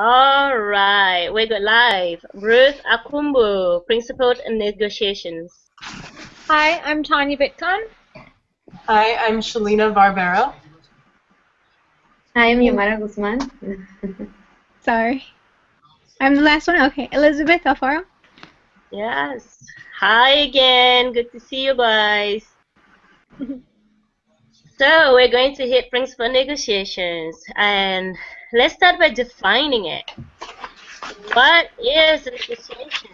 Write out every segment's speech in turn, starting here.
All right, we go live. Ruth Akumbu, Principal in Negotiations. Hi, I'm Tanya Bitcon. Hi, I'm Shalina Barbero. Hi, I'm Yamara Guzman. Sorry. I'm the last one? Okay. Elizabeth Alfaro. Yes. Hi again. Good to see you guys. So we're going to hit principal negotiations, and let's start by defining it. What is a negotiation?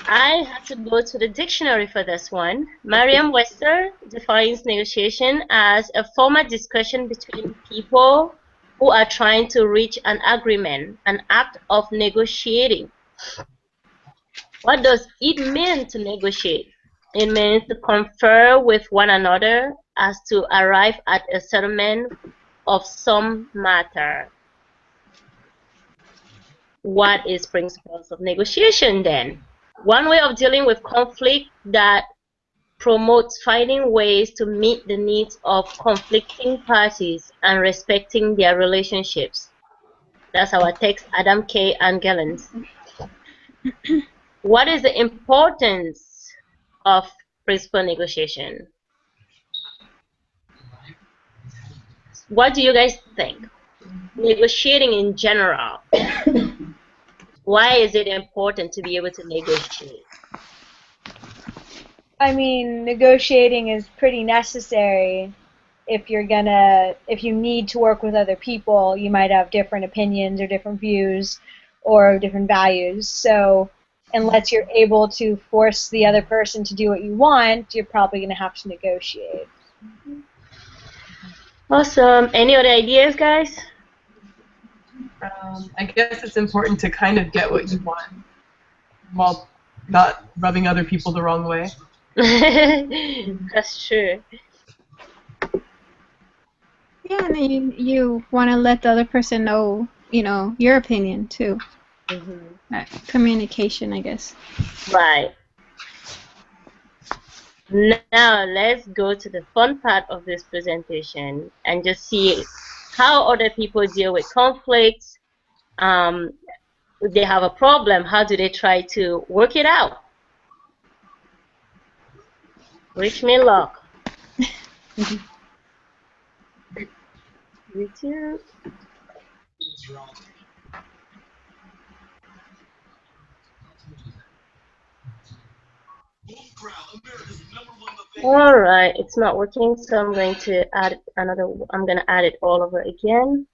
I had to go to the dictionary for this one. Merriam-Webster defines negotiation as a formal discussion between people who are trying to reach an agreement, an act of negotiating. What does it mean to negotiate? It means to confer with one another as to arrive at a settlement of some matter. What is principles of negotiation then? One way of dealing with conflict that promotes finding ways to meet the needs of conflicting parties and respecting their relationships. That's our text, Adam K. Angellans. What is the importance of principal negotiation? What do you guys think? Negotiating in general. Why is it important to be able to negotiate? I mean, negotiating is pretty necessary if you need to work with other people. You might have different opinions or different views or different values. So unless you're able to force the other person to do what you want, you're probably going to have to negotiate. Awesome. Any other ideas, guys? I guess it's important to kind of get what you want while not rubbing other people the wrong way. That's true. Yeah, and you want to let the other person know, your opinion too. Communication, I guess. Right. Now let's go to the fun part of this presentation and just see how other people deal with conflicts. If they have a problem, how do they try to work it out? Wish me luck. YouTube. All right, it's not working, so I'm going to add another. I'm going to add it all over again.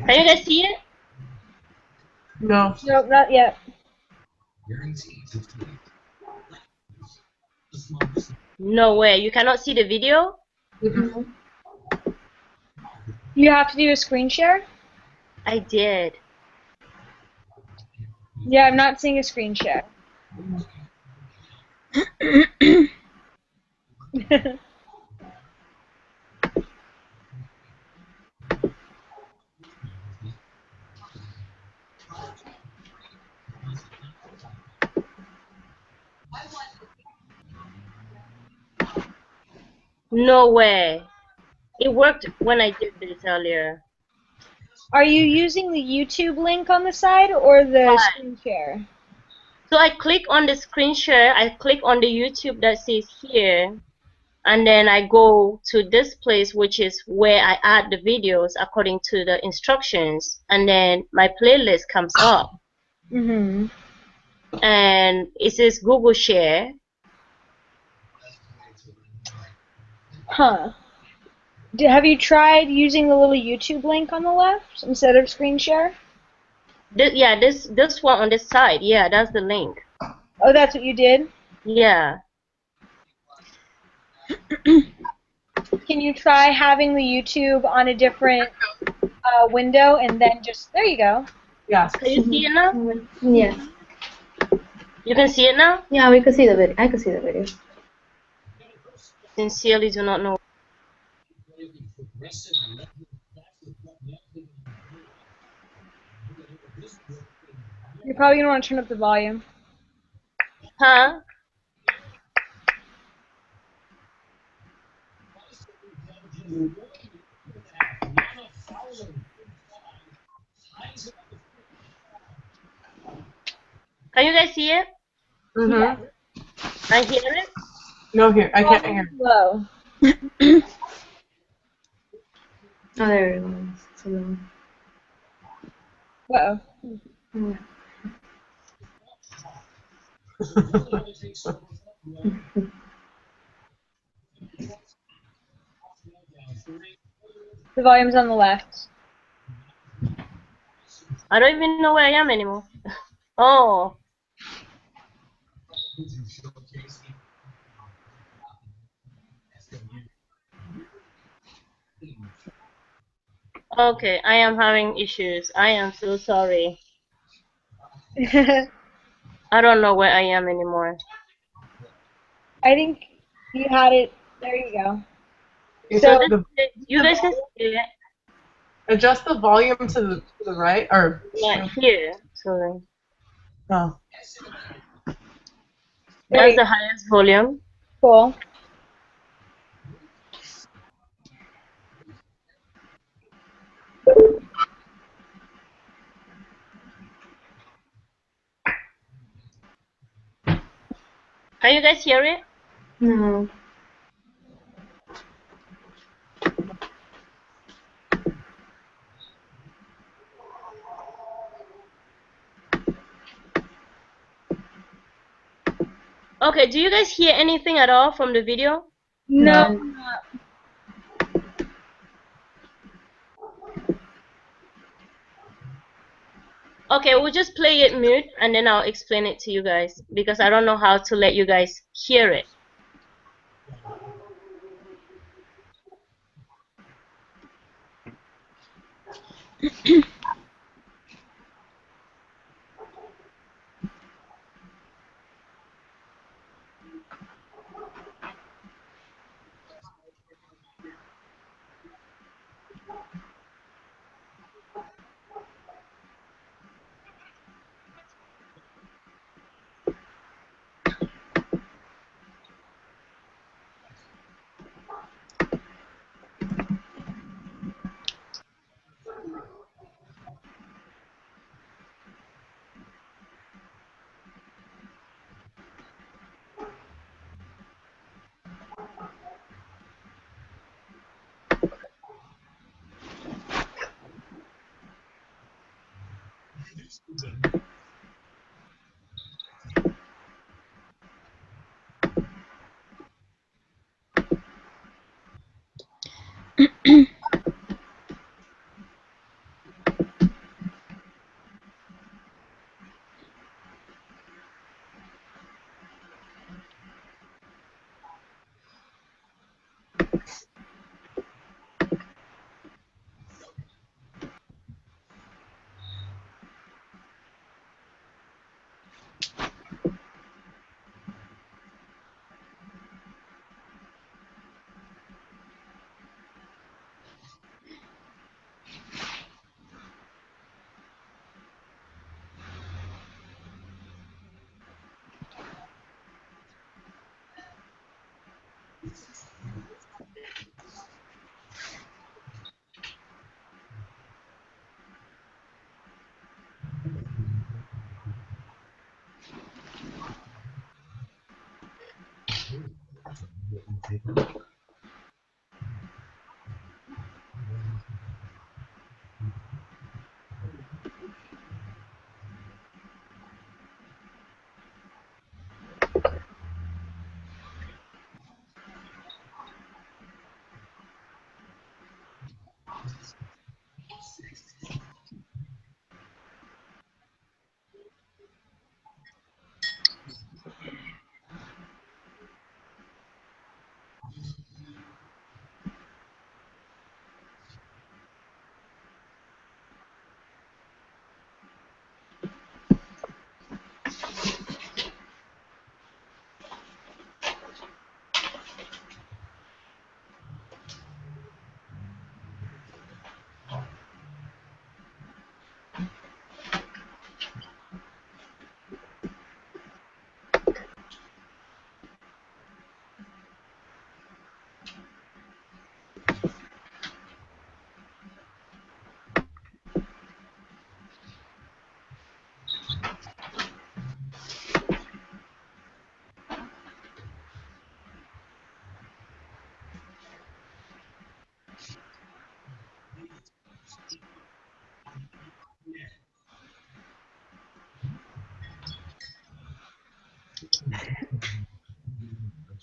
Can you guys see it? No. No, not yet. No way. You cannot see the video? You have to do a screen share? I did. Yeah, I'm not seeing a screen share. No way. It worked when I did this earlier. Are you using the YouTube link on the side or the screen share? So I click on the screen share, I click on the YouTube that says here, and then I go to this place, which is where I add the videos according to the instructions, and then my playlist comes up. And it says Google Share. Huh. Have you tried using the little YouTube link on the left instead of screen share? This one on this side. Yeah, that's the link. Oh, that's what you did? Yeah. Can you try having the YouTube on a different window and then just, there you go. Yeah. Can you see it now? Yes. You can see it now? Yeah, we could see the video. I could see the video. Sincerely do not know. You're probably gonna want to turn up the volume. Huh? Can you guys see it? Mm-hmm. I hear it? No, here. I can't hear. Low. Oh, there it goes. So low. Uh-oh. Oh. The volume's on the left. I don't even know where I am anymore. Oh. Okay, I am having issues. I am so sorry. I I don't know where I am anymore. think you had it. There you go. You So said you guys can see it adjust the volume to the right, or right here. So oh. that's the There. highest volume. Cool. Can you guys hear it? No. Okay, do you guys hear anything at all from the video? No. No. Okay, we'll just play it mute and then I'll explain it to you guys because I don't know how to let you guys hear it.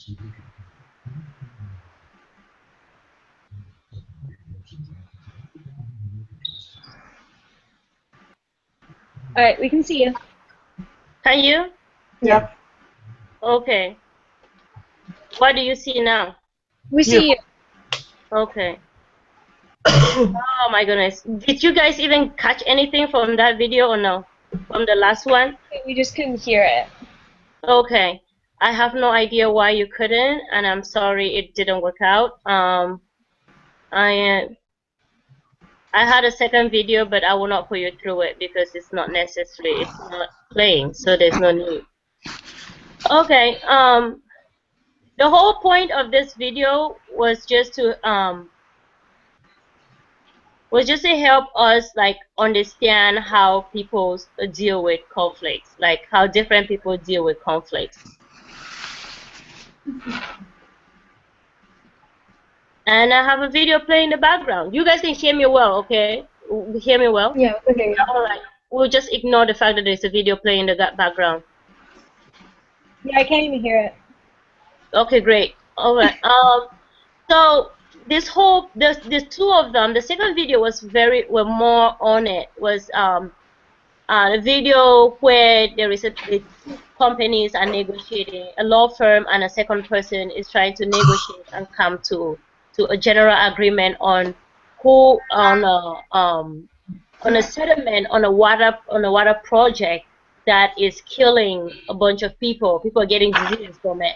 All right, we can see you. Can you? Yep. Okay. What do you see now? We see you. Okay. Oh my goodness. Did you guys even catch anything from that video or no? From the last one? We just couldn't hear it. Okay. I have no idea why you couldn't, and I'm sorry it didn't work out. I had a second video, but I will not put you through it because it's not necessary. It's not playing, so there's no need. Okay. The whole point of this video was just to help us like understand how people deal with conflicts, like how different people deal with conflicts. And I have a video playing in the background. You guys can hear me well, okay? Hear me well? Yeah, okay. All right. We'll just ignore the fact that there's a video playing in the background. Yeah, I can't even hear it. Okay, great. All right. So this whole there's two of them. The second video were more on it. Was a video where the two companies are negotiating. A law firm and a second person is trying to negotiate and come to a general agreement on who on a settlement on a water project that is killing a bunch of people. People are getting diseases from it.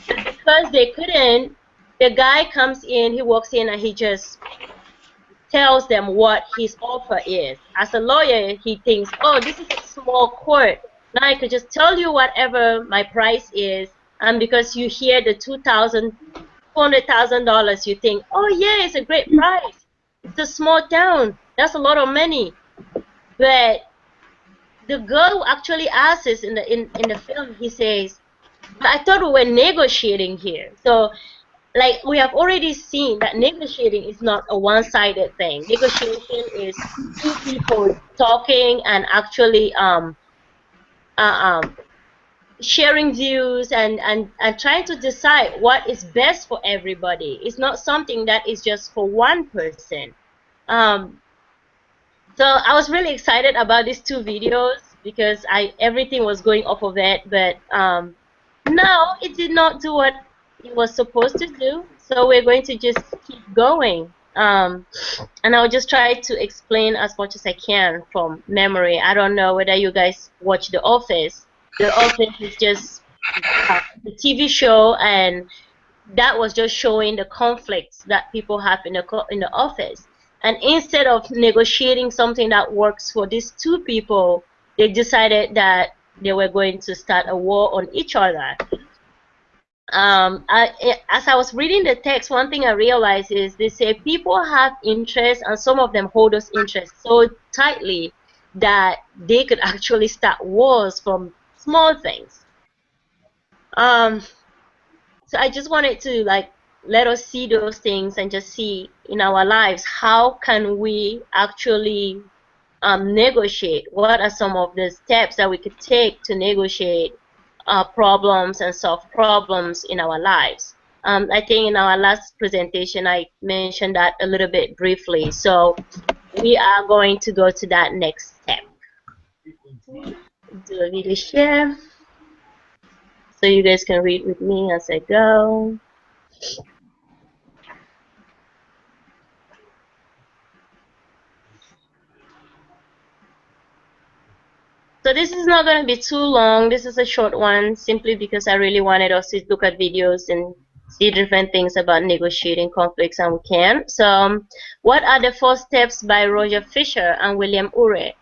And because they couldn't, the guy comes in, he walks in, and he just tells them what his offer is. As a lawyer, he thinks, oh, this is a small court. Now I could just tell you whatever my price is, and because you hear the $200,000, you think, oh yeah, it's a great price. It's a small town. That's a lot of money. But the girl who actually asks in the film, he says, I thought we were negotiating here. So, like, we have already seen that negotiating is not a one-sided thing. Negotiation is two people talking and actually sharing views and trying to decide what is best for everybody. It's not something that is just for one person. So I was really excited about these two videos because everything was going off of it, but no, it did not do what it was supposed to do. So we're going to just keep going. And I'll just try to explain as much as I can from memory. I don't know whether you guys watch The Office. The Office is just the TV show, and that was just showing the conflicts that people have in the office. And instead of negotiating something that works for these two people, they decided that they were going to start a war on each other. As I was reading the text, one thing I realized is they say people have interests, and some of them hold those interests so tightly that they could actually start wars from small things. So I just wanted to let us see those things and just see in our lives how can we actually negotiate. What are some of the steps that we could take to negotiate problems and solve problems in our lives? I think in our last presentation I mentioned that a little bit briefly. So we are going to go to that next step. Do a video share so you guys can read with me as I go. So this is not going to be too long. This is a short one simply because I really wanted us to look at videos and see different things about negotiating conflicts, and we can. So what are the 4 steps by Roger Fisher and William Ury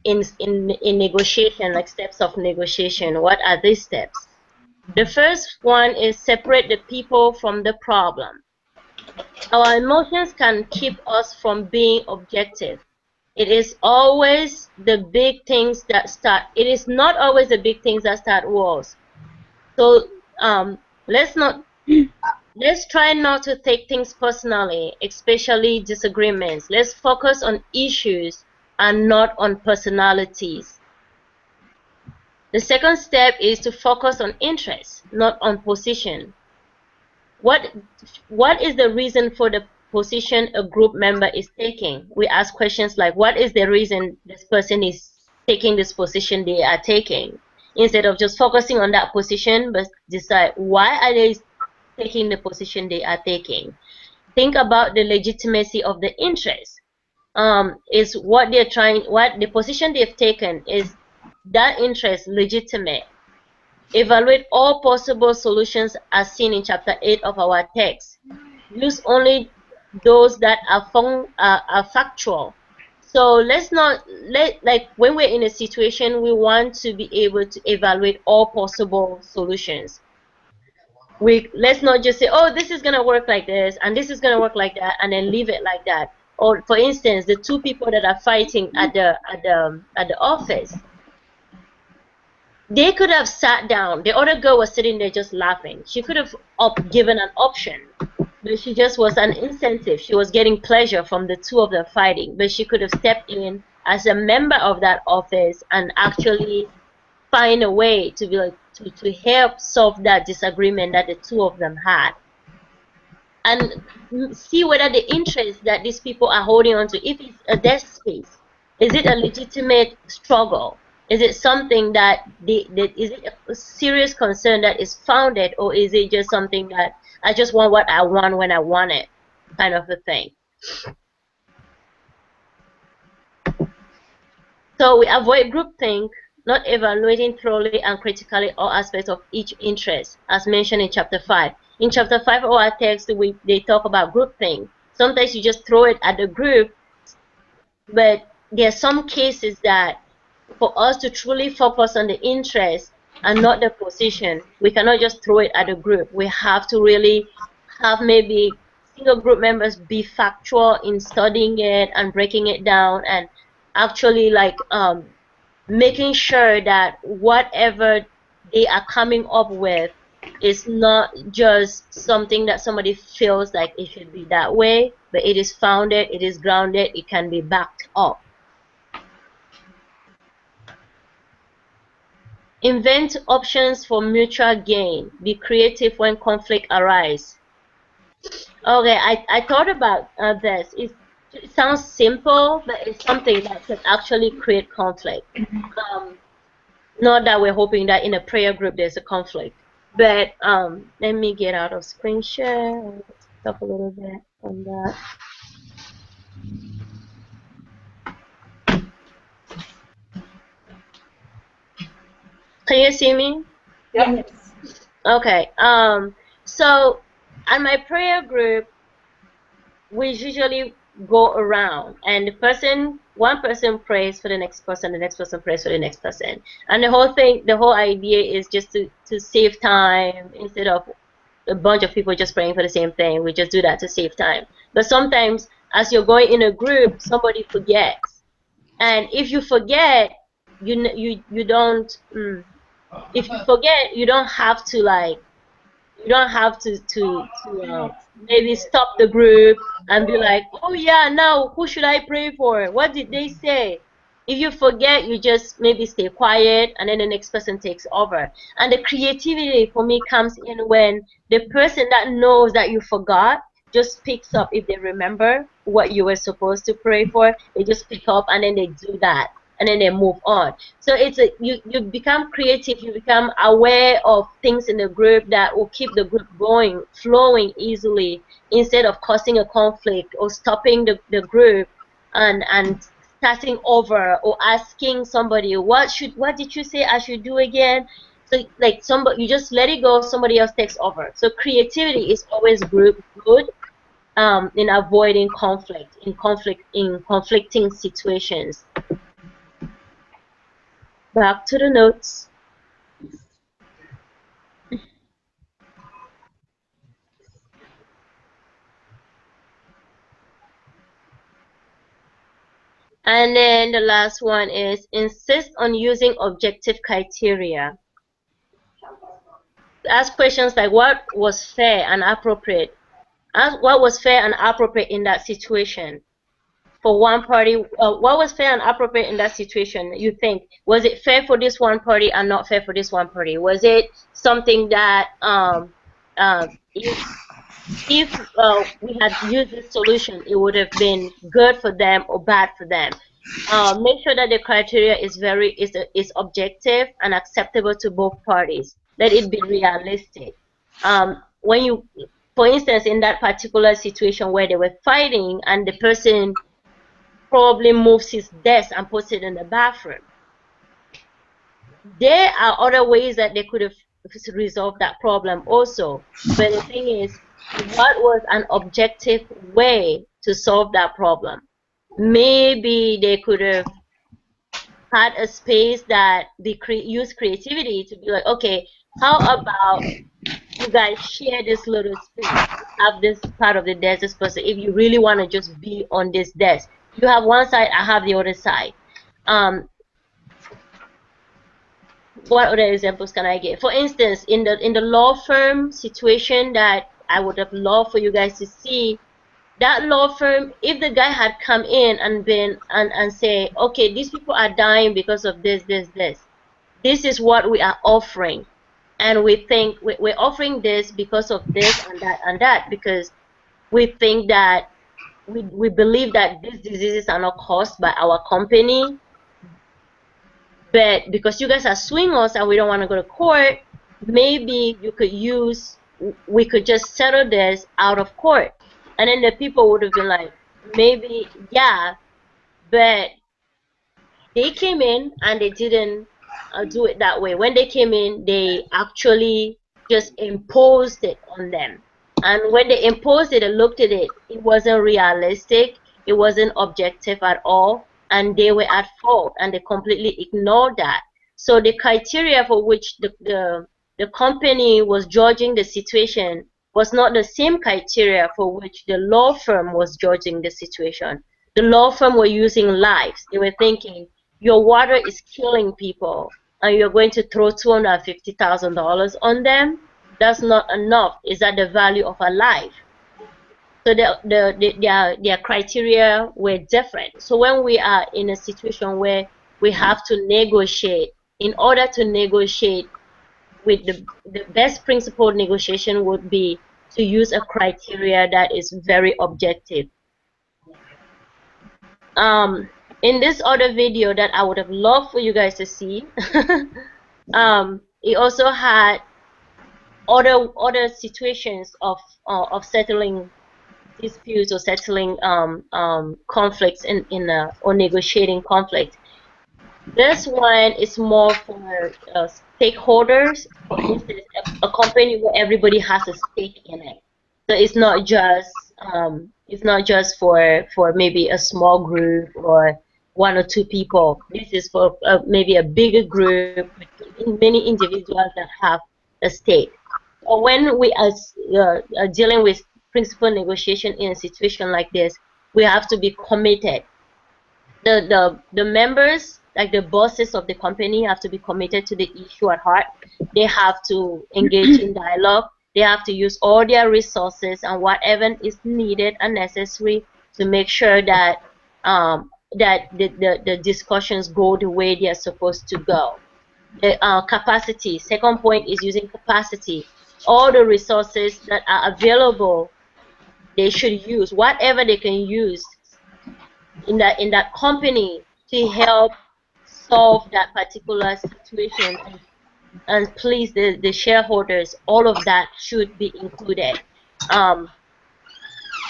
in negotiation, like steps of negotiation? What are these steps? The first one is separate the people from the problem. Our emotions can keep us from being objective. It is always the big things that start. It is not always the big things that start wars. So let's try not to take things personally, especially disagreements. Let's focus on issues and not on personalities. The second step is to focus on interest, not on position. What is the reason for the position a group member is taking? We ask questions like, what is the reason this person is taking this position they are taking? Instead of just focusing on that position, but decide why are they taking the position they are taking. Think about the legitimacy of the interest. Is what they're trying, what the position they've taken, is that interest legitimate? Evaluate all possible solutions as seen in chapter 8 of our text. Use only those that are factual. So let's not like when we're in a situation, we want to be able to evaluate all possible solutions. Let's not just say, oh, this is gonna work like this and this is gonna work like that, and then leave it like that. Or for instance, the two people that are fighting at the office, they could have sat down. The other girl was sitting there just laughing. She could have given an option, but she just was an incentive. She was getting pleasure from the two of them fighting, but she could have stepped in as a member of that office and actually find a way to be like, to help solve that disagreement that the two of them had, and see whether the interest that these people are holding on to, if it's a desk space, is it a legitimate struggle? Is it something that is it a serious concern that is founded, or is it just something that I just want what I want when I want it, kind of a thing? So we avoid groupthink, not evaluating thoroughly and critically all aspects of each interest, as mentioned in chapter 5. In chapter 5 of our text, they talk about groupthink. Sometimes you just throw it at the group, but there are some cases that for us to truly focus on the interest and not the position, we cannot just throw it at the group. We have to really have maybe single group members be factual in studying it and breaking it down, and actually like making sure that whatever they are coming up with is not just something that somebody feels like it should be that way, but it is founded, it is grounded, it can be backed up. Invent options for mutual gain. Be creative when conflict arises. Okay, I thought about this. It sounds simple, but it's something that can actually create conflict. Not that we're hoping that in a prayer group there's a conflict, but let me get out of screen share and talk a little bit on that. Can you see me? Yep. Okay. So at my prayer group, we usually go around, and one person prays for the next person, the next person prays for the next person, and the whole idea is just to save time. Instead of a bunch of people just praying for the same thing, we just do that to save time. But sometimes, as you're going in a group, somebody forgets, and if you forget, you don't. If you forget, you don't have to maybe stop the group and be like, oh yeah, now who should I pray for? What did they say? If you forget, you just maybe stay quiet, and then the next person takes over. And the creativity for me comes in when the person that knows that you forgot just picks up. If they remember what you were supposed to pray for, they just pick up and then they do that, and then they move on. So it's you become creative, you become aware of things in the group that will keep the group going, flowing easily, instead of causing a conflict or stopping the group and starting over, or asking somebody, what did you say I should do again? So like you just let it go, somebody else takes over. So creativity is always good in avoiding conflict, in conflicting situations. Back to the notes. And then the last one is insist on using objective criteria. Ask questions like, what was fair and appropriate? Ask what was fair and appropriate in that situation. for one party, what was fair and appropriate in that situation? You think, was it fair for this one party and not fair for this one party? Was it something that if we had used this solution, it would have been good for them or bad for them? Make sure that the criteria is objective and acceptable to both parties. Let it be realistic. When you, for instance, in that particular situation where they were fighting and the person probably moves his desk and puts it in the bathroom, there are other ways that they could have resolved that problem also. But the thing is, what was an objective way to solve that problem? Maybe they could have had a space that they use creativity to be like, okay, how about you guys share this little space, have this part of the desk, this person, if you really want to just be on this desk, you have one side, I have the other side. What other examples can I give? For instance, in the law firm situation that I would have loved for you guys to see, that law firm, if the guy had come in and been and say, okay, these people are dying because of this, this is what we are offering, and we think we're offering this because of this and that, because we think that we believe that these diseases are not caused by our company, but because you guys are suing us and we don't want to go to court, maybe we could just settle this out of court. And then the people would have been like, maybe, yeah, but they came in and they didn't do it that way. When they came in, they actually just imposed it on them. And when they imposed it and looked at it, it wasn't realistic, it wasn't objective at all, and they were at fault, and they completely ignored that. So the criteria for which the company was judging the situation was not the same criteria for which the law firm was judging the situation. The law firm were using lives. They were thinking, your water is killing people, and you're going to throw $250,000 on them? That's not enough. Is that the value of a life? So their criteria were different. So when we are in a situation where we have to negotiate, in order to negotiate with the best principled negotiation would be to use a criteria that is very objective. In this other video that I would have loved for you guys to see, it also had other situations of settling disputes or settling conflicts or negotiating conflict. This one is more for stakeholders. For instance, a company where everybody has a stake in it. So it's not just for maybe a small group or one or two people. This is for maybe a bigger group with many individuals that have a stake. So when we are dealing with principal negotiation in a situation like this, we have to be committed. The members, like the bosses of the company, have to be committed to the issue at heart. They have to engage in dialogue. They have to use all their resources and whatever is needed and necessary to make sure that the discussions go the way they are supposed to go. The capacity. Second point is using capacity. All the resources that are available, they should use whatever they can use in that company to help solve that particular situation and please the shareholders. All of that should be included.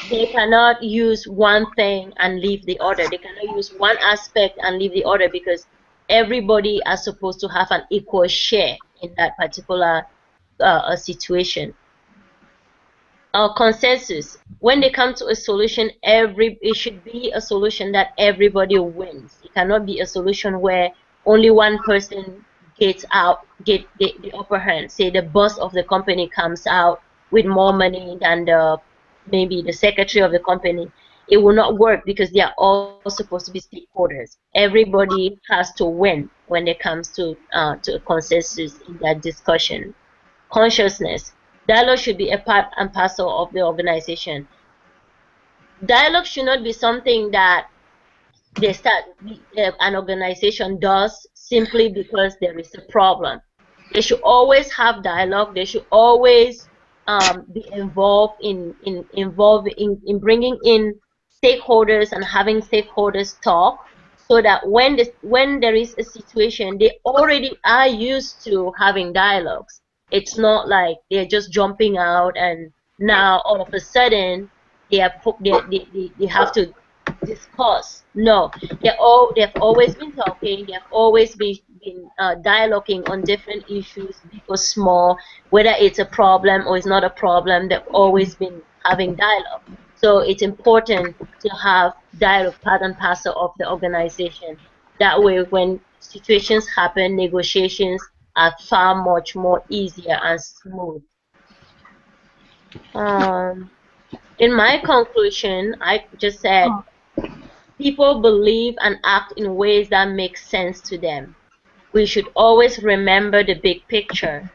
They cannot use one thing and leave the other. They cannot use one aspect and leave the other, because everybody is supposed to have an equal share in that particular situation. Consensus. When they come to a solution, it should be a solution that everybody wins. It cannot be a solution where only one person get the upper hand. Say the boss of the company comes out with more money than maybe the secretary of the company. It will not work, because they are all supposed to be stakeholders. Everybody has to win when it comes to a consensus in that discussion. Consciousness. Dialogue should be a part and parcel of the organization. Dialogue should not be something that they start an organization does simply because there is a problem. They should always have dialogue. They should always be involved in bringing in stakeholders and having stakeholders talk, so that when there is a situation, they already are used to having dialogues. It's not like they're just jumping out and now all of a sudden they have to discuss. No, they've always been talking. They've always been dialoguing on different issues, big or small, whether it's a problem or it's not a problem. They've always been having dialogue. So it's important to have dialogue part and parcel of the organization. That way, when situations happen, negotiations are far much more easier and smooth. In my conclusion, I just said people believe and act in ways that make sense to them. We should always remember the big picture.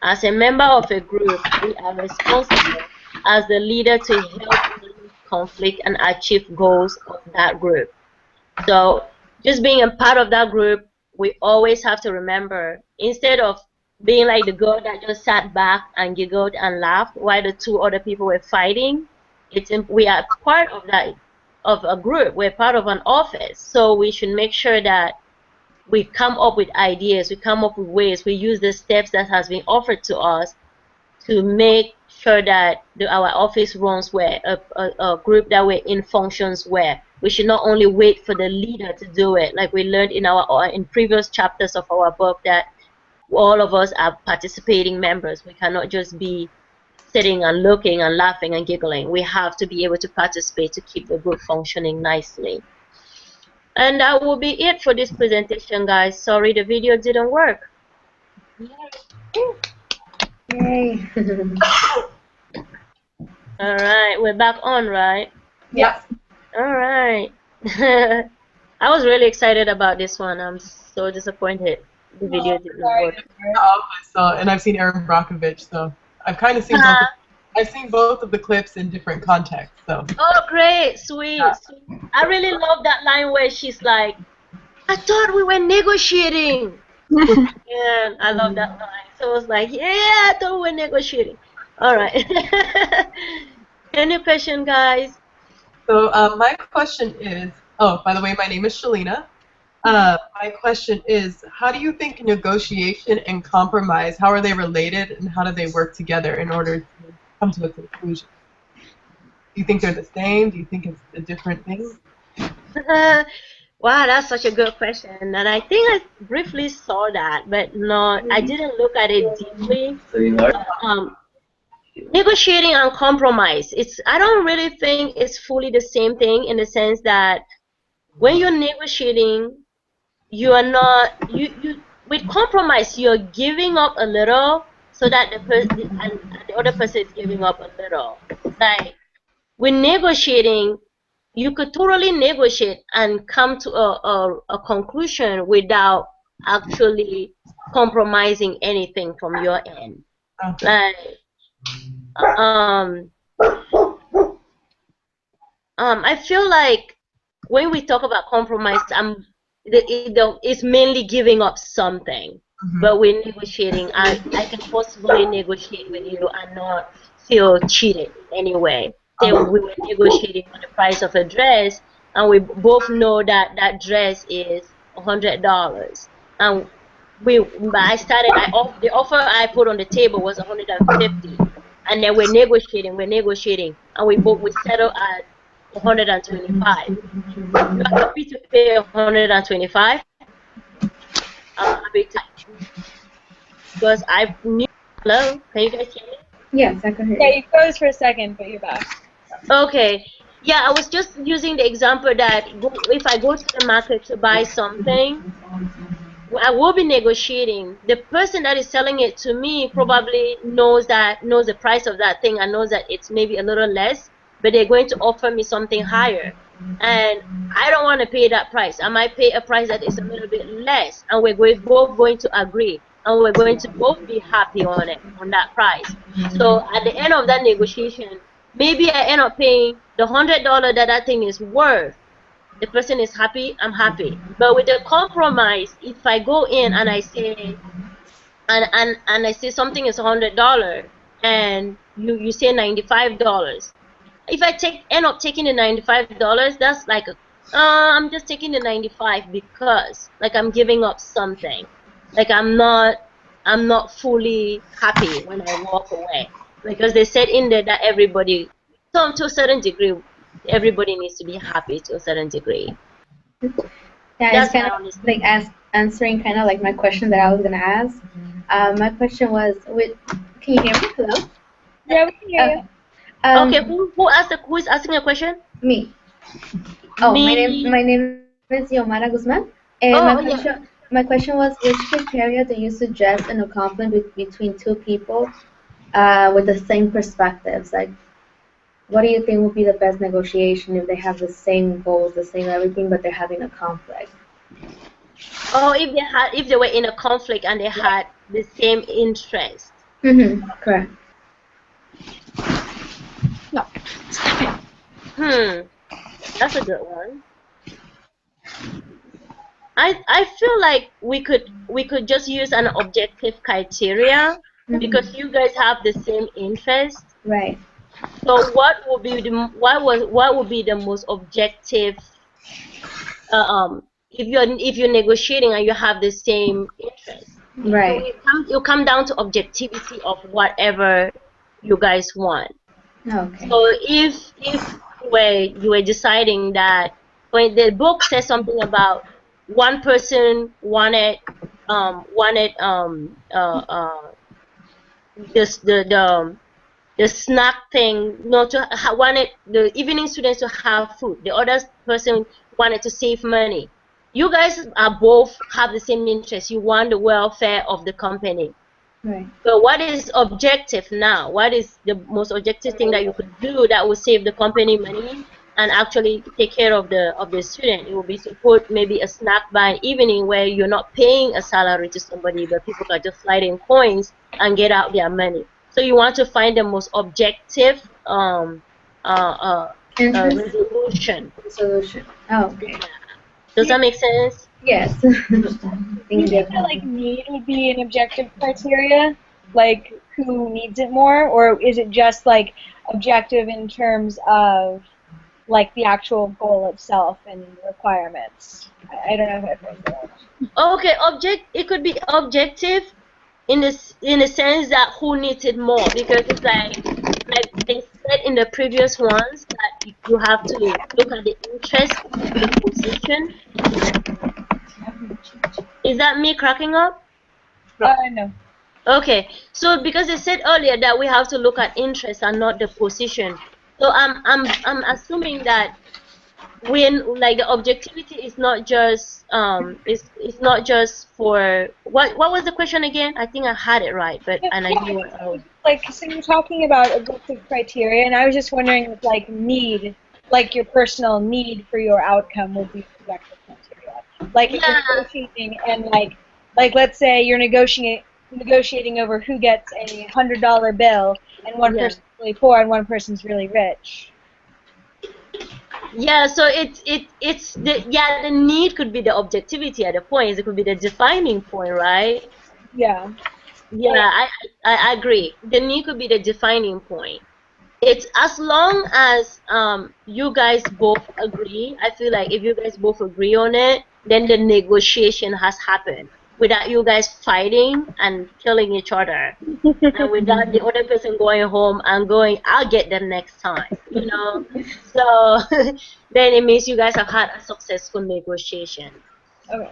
As a member of a group, we are responsible as the leader to help manage conflict and achieve goals of that group. So just being a part of that group, we always have to remember, instead of being like the girl that just sat back and giggled and laughed while the two other people were fighting, we are part of that, of a group. We're part of an office, so we should make sure that we come up with ideas, we come up with ways, we use the steps that has been offered to us to make sure that our office runs well, a group that we're in functions well. We should not only wait for the leader to do it, like we learned in previous chapters of our book, that all of us are participating members. We cannot just be sitting and looking and laughing and giggling. We have to be able to participate to keep the group functioning nicely. And that will be it for this presentation, guys. Sorry the video didn't work. Yay. All right, we're back on, right? Yeah. All right. I was really excited about this one. I'm so disappointed the video didn't work. I saw, and I've seen Erin Brockovich, so I've kind of seen both. I've seen both of the clips in different contexts. So. Oh, great, sweet. I really love that line where she's like, "I thought we were negotiating." Yeah, I love that line. So I was like, "Yeah, I thought we were negotiating." All right. Any question, guys? So my question is, oh, by the way, my name is Shalina. My question is, how do you think negotiation and compromise, how are they related, and how do they work together in order to come to a conclusion? Do you think they're the same? Do you think it's a different thing? Wow, that's such a good question. And I think I briefly saw that, but no, I didn't look at it deeply. Negotiating and compromise, I don't really think it's fully the same thing, in the sense that when you're negotiating, you are not, with compromise, you're giving up a little so that the other person is giving up a little. Like, with negotiating, you could totally negotiate and come to a conclusion without actually compromising anything from your end. Okay. Like, I feel like when we talk about compromise, it's mainly giving up something. But when negotiating, I can possibly negotiate with you and not feel cheated anyway. Say we were negotiating on the price of a dress, and we both know that that dress is $100, and the offer I put on the table was $150, and then we're negotiating, and we settle at $125. You're happy to pay $125? I'm happy to, because I knew. Hello, can you guys hear me? Yes, I can hear Yeah, you. you froze for a second, but you're back. Okay. Yeah, I was just using the example that if I go to the market to buy something, I will be negotiating. The person that is selling it to me probably knows the price of that thing and knows that it's maybe a little less, but they're going to offer me something higher. And I don't want to pay that price. I might pay a price that is a little bit less, and we're both going to agree, and we're going to both be happy on that price. So at the end of that negotiation, maybe I end up paying the $100 that thing is worth, the person is happy, I'm happy. But with the compromise, if I go in and I say and I say something is $100 and you say $95. If I end up taking the $95, that's like I'm just taking the 95 because like I'm giving up something. Like I'm not fully happy when I walk away because they said in there that everybody, so to a certain degree, everybody needs to be happy to a certain degree. Yeah, That's it's kind my of honest like answering kind of like my question that I was gonna ask. My question was, can you hear me? Hello? Yeah, we can hear you. Okay, who is asking a question? Me. Oh, Me. my name is Yomara Guzman, and Oh, yeah. my question was, which criteria do you suggest in a conflict between two people with the same perspectives? Like, what do you think would be the best negotiation if they have the same goals, the same everything, but they're having a conflict? Oh, if they were in a conflict and they had the same interest. Mm-hmm. Correct. No. That's a good one. I feel like we could just use an objective criteria because you guys have the same interest. Right. So what would be the most objective if you're negotiating and you have the same interest? So Right. it'll come down to objectivity of whatever you guys want. Okay. So if you were deciding that when the book says something about one person wanted this the snack thing, not to wanted the evening students to have food. The other person wanted to save money. You guys are both have the same interest. You want the welfare of the company. Right. So what is objective now? What is the most objective thing that you could do that will save the company money and actually take care of the student? It will be to put maybe a snack by evening where you're not paying a salary to somebody, but people are just sliding coins and get out their money. So you want to find the most objective Interest resolution. solution. Oh, okay. Does that make sense? Yes. Do you Thank you. think that like need would be an objective criteria? Like who needs it more, or is it just like objective in terms of like the actual goal itself and requirements? I don't know if I phrased that. Okay, it could be objective in the sense that who needs it more, because it's like they said in the previous ones that you have to look at the interest of the position. Is that me cracking up? No. Okay, so because they said earlier that we have to look at interest and not the position, so I'm assuming that when like the objectivity is not just it's not just for what was the question again? I think I had it right, but and I knew what I was. Like, so you're talking about objective criteria, and I was just wondering if like need, like your personal need for your outcome would be objective criteria. Like if you're negotiating and like let's say you're negotiating over who gets a $100 bill, and one person's really poor and one person's really rich. Yeah, so it's the need could be the objectivity at the point. It could be the defining point, right? Yeah. Yeah, I agree. The need could be the defining point. It's as long as you guys both agree. I feel like if you guys both agree on it, then the negotiation has happened without you guys fighting and killing each other, and without the other person going home and going, I'll get them next time, you know. So then it means you guys have had a successful negotiation. Okay.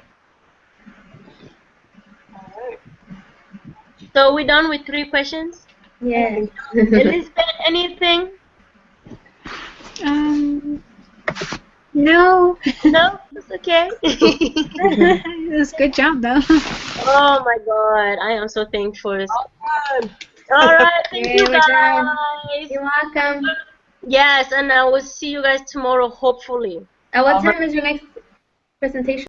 So we're done with 3 questions. Yes. Elizabeth, anything? No. No, it's okay. It was a good job though. Oh my God, I am so thankful. Done. All right, thank Yay, you we're done. guys. You're welcome. Yes, and I will see you guys tomorrow, hopefully. At what time is your next presentation?